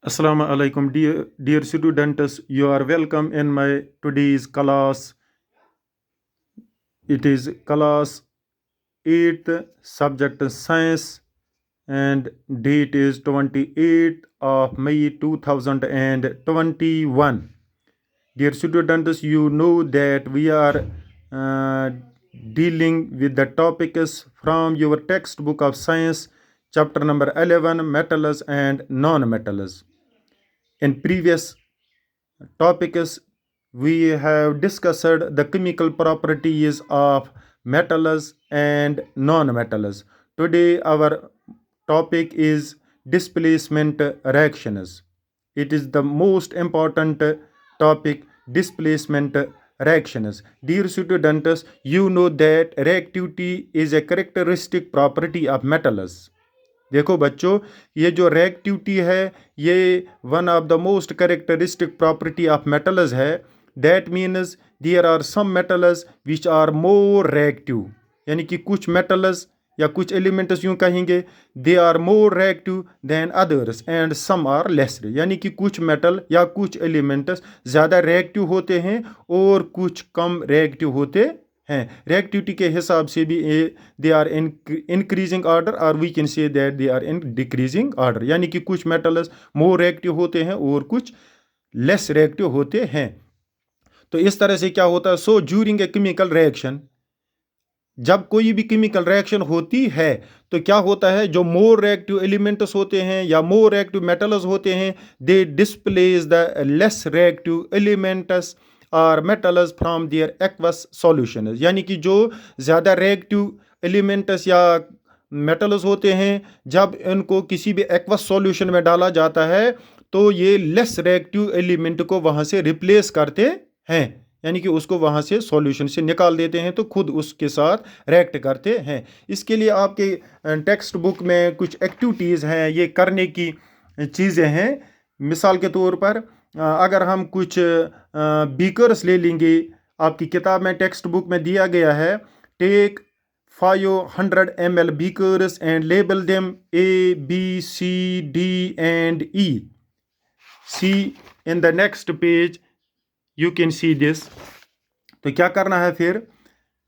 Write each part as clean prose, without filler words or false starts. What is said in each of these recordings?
Assalamu alaikum, dear students. You are welcome in my today's class. It is class 8th, subject science, and date is 28th of May 2021. Dear students, you know that we are uh, dealing with the topics from your textbook of science, chapter number 11, metals and non-metals. In previous topics, we have discussed the chemical properties of metals and non-metals. Today, our topic is displacement reactions. It is the most important topic, displacement reactions. Dear students, you know that reactivity is a characteristic property of metals. देखो बच्चों, ये जो reactivity है ये one of the most characteristic property of metals है. That means there are some metals which are more reactive, यानी कि कुछ मेटल्स या कुछ एलिमेंट्स यूं कहेंगे they are more reactive than others and some are less, यानी कि कुछ मेटल या कुछ एलिमेंट्स ज़्यादा रिएक्टिव होते हैं और कुछ कम रिएक्टिव होते हैं. रिएक्टिविटी के हिसाब से भी they are in increasing order और we can say that they are in decreasing order, यानी कि कुछ मेटल्स मोर रिएक्टिव होते हैं और कुछ लेस रिएक्टिव होते हैं. तो इस तरह से क्या होता है, so during a chemical reaction, जब कोई भी केमिकल रिएक्शन होती है तो क्या होता है, जो मोर रिएक्टिव एलिमेंट्स होते हैं या मोर रिएक्टिव मेटल्स होते हैं they displace the less reactive elements और metals from their aqueous solution, यानी कि जो ज़्यादा रिएक्टिव एलिमेंट्स या मेटल्स होते हैं जब इनको किसी भी एक्वस सॉल्यूशन में डाला जाता है तो ये लेस रिएक्टिव एलिमेंट को वहाँ से रिप्लेस करते हैं, यानी कि उसको वहाँ से सॉल्यूशन से निकाल देते हैं तो खुद उसके साथ रिएक्ट करते हैं. इसके लिए आपके टेक्स्ट बुक में कुछ एक्टिविटीज़ हैं, ये करने की चीज़ें हैं. मिसाल के तौर पर अगर हम कुछ बीकर्स ले लेंगे, आपकी किताब में टेक्स्ट बुक में दिया गया है, take 500 ml beakers and label them A, B, C, D and E. See in the next page you can see this. तो क्या करना है, फिर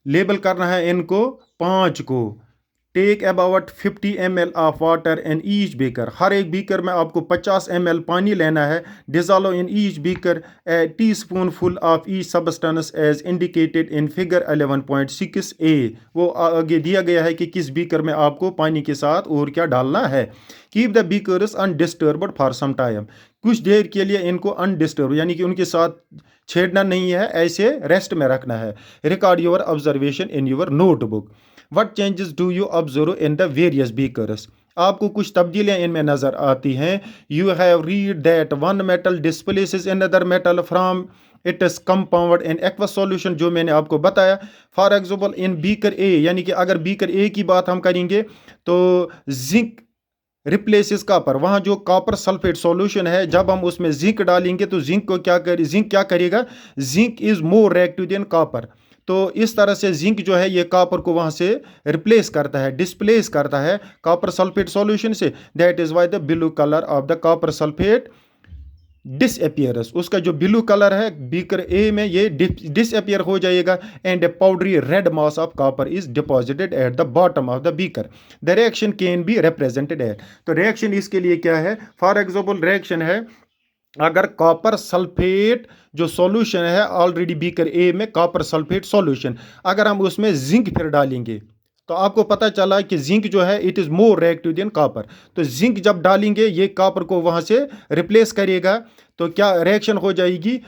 लेबल करना है इनको 5 को. Take about 50 ml of water in each beaker, हर एक बीकर में आपको 50 ml पानी लेना है. Dissolve in each beaker a teaspoon full of each substance as indicated in figure 11.6a. वो आगे दिया गया है कि किस बीकर में आपको पानी के साथ और क्या डालना है. Keep the beakers undisturbed for some time, कुछ देर के लिए इनको अनडिस्टर्ब यानी कि उनके साथ छेड़ना नहीं है, ऐसे रेस्ट में रखना है. Record your observation in your notebook. What changes do you observe in the various beakers? आपको कुछ तब्दीलियां इनमें नजर आती हैं. You have read that one metal displaces another metal from its compound in aqueous solution, जो मैंने आपको बताया. For example in beaker A, यानी कि अगर बीकर ए की बात हम करेंगे तो जिंक रिप्लेसेस कॉपर, वहाँ जो कॉपर सल्फेट सॉल्यूशन है जब हम उसमें जिंक डालेंगे तो जिंक क्या करेगा, zinc is more reactive than copper. तो इस तरह से जिंक जो है ये कॉपर को वहाँ से रिप्लेस करता है, डिस्प्लेस करता है कॉपर सल्फेट सॉल्यूशन से. That is why the blue colour of the copper sulphate disappears, उसका जो ब्लू कलर है बीकर ए में ये डिसअपियर हो जाएगा. And a powdery red mass of copper is deposited at the bottom of the beaker. The reaction can be represented at, तो reaction इसके लिए क्या है, फॉर एग्जाम्पल रिएक्शन है अगर कॉपर सल्फेट जो सॉल्यूशन है ऑलरेडी बीकर ए में कॉपर सल्फेट सॉल्यूशन, अगर हम उसमें जिंक फिर डालेंगे तो आपको पता चला कि जिंक जो है it is more reactive than copper. तो जिंक जब डालेंगे ये कॉपर को वहाँ से रिप्लेस करेगा तो क्या रिएक्शन हो जाएगी,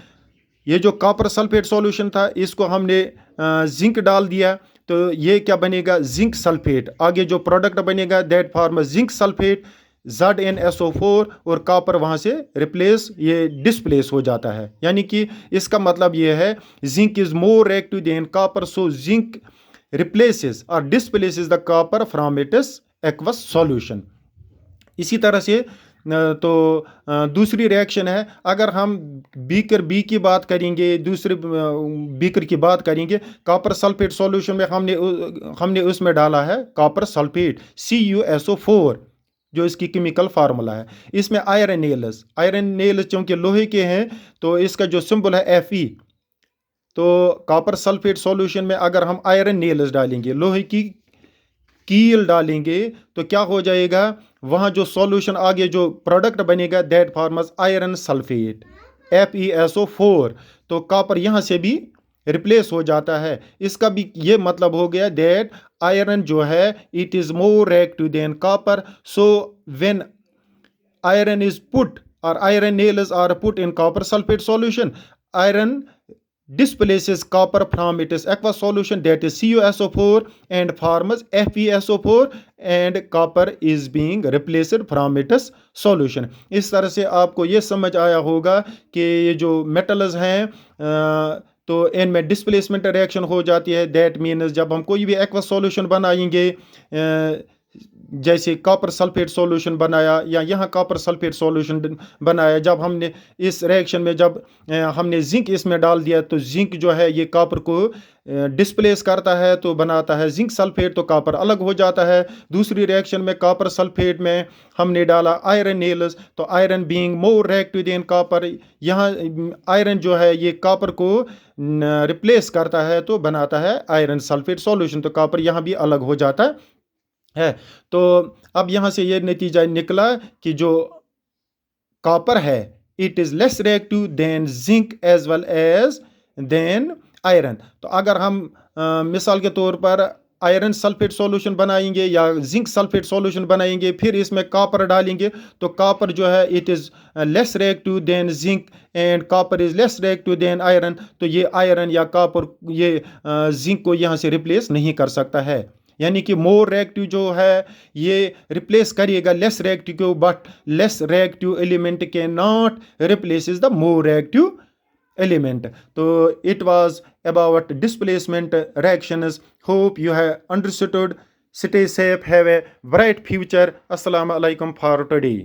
ये जो कॉपर सल्फेट सॉल्यूशन था इसको हमने जिंक डाल दिया तो ये क्या बनेगा, जिंक सल्फेट. आगे जो प्रोडक्ट बनेगा that form zinc sulphate ZnSO4 और कॉपर वहाँ से रिप्लेस ये डिस्प्लेस हो जाता है. यानी कि इसका मतलब ये है zinc is more reactive than copper, so zinc replaces और displaces the copper from its aqueous solution. इसी तरह से तो दूसरी रिएक्शन है, अगर हम बीकर बी की बात करेंगे, दूसरे बीकर की बात करेंगे, कॉपर सल्फेट सॉल्यूशन में हमने उसमें डाला है कॉपर सल्फेट CuSO4, जो इसकी केमिकल फार्मूला है। इसमें आयरन नेल्स चूंकि लोहे के हैं तो इसका जो सिंबल है Fe। तो कॉपर सल्फेट सॉल्यूशन में अगर हम आयरन नेल्स डालेंगे, लोहे की कील डालेंगे, तो क्या हो जाएगा, वहां जो सॉल्यूशन आगे जो प्रोडक्ट बनेगा that forms iron sulphate FeSO4। तो कॉपर यहां से भी रिप्लेस हो जाता है। इसका भी ये मतलब हो गया दैट आयरन जो है it is more reactive than copper. So when iron is put or iron nails are put in copper sulfate solution, iron displaces copper from its aqueous solution that is CuSO4 and forms FeSO4 and copper is being replaced from its solution। इस तरह से आपको ये समझ आया होगा कि ये जो मेटल्स हैं तो इनमें डिस्प्लेसमेंट रिएक्शन हो जाती है। दैट मीन्स जब हम कोई भी एक्वस सॉल्यूशन बनाएंगे, जैसे कॉपर सल्फेट सॉल्यूशन बनाया या यहाँ कॉपर सल्फेट सॉल्यूशन बनाया, जब हमने इस रिएक्शन में जब हमने जिंक इसमें डाल दिया तो जिंक जो है ये कॉपर को डिस्प्लेस करता है तो बनाता है जिंक सल्फेट, तो कॉपर अलग हो जाता है। दूसरी रिएक्शन में कॉपर सल्फेट में हमने डाला आयरन नेल्स, तो iron being more reactive than copper, यहाँ आयरन जो है ये कॉपर को रिप्लेस करता है तो बनाता है आयरन सल्फेट सॉल्यूशन, तो कॉपर यहाँ भी अलग हो जाता है। तो अब यहां से ये नतीजा निकला कि जो कॉपर है it is less reactive than zinc as well as than iron. तो अगर हम मिसाल के तौर पर आयरन सल्फेट सॉल्यूशन बनाएंगे या जिंक सल्फेट सॉल्यूशन बनाएंगे, फिर इसमें कॉपर डालेंगे, तो कॉपर जो है it is less reactive than zinc and copper is less reactive then iron. तो ये आयरन या कॉपर ये जिंक को यहाँ से रिप्लेस नहीं कर सकता है, यानी कि मोर रिएक्टिव जो है ये रिप्लेस करेगा लेस रिएक्टिव को, but less reactive element cannot replaces the more reactive element. तो it was about displacement reactions. Hope you have understood. Stay safe, have a bright future. अस्सलाम वालेकुम for today.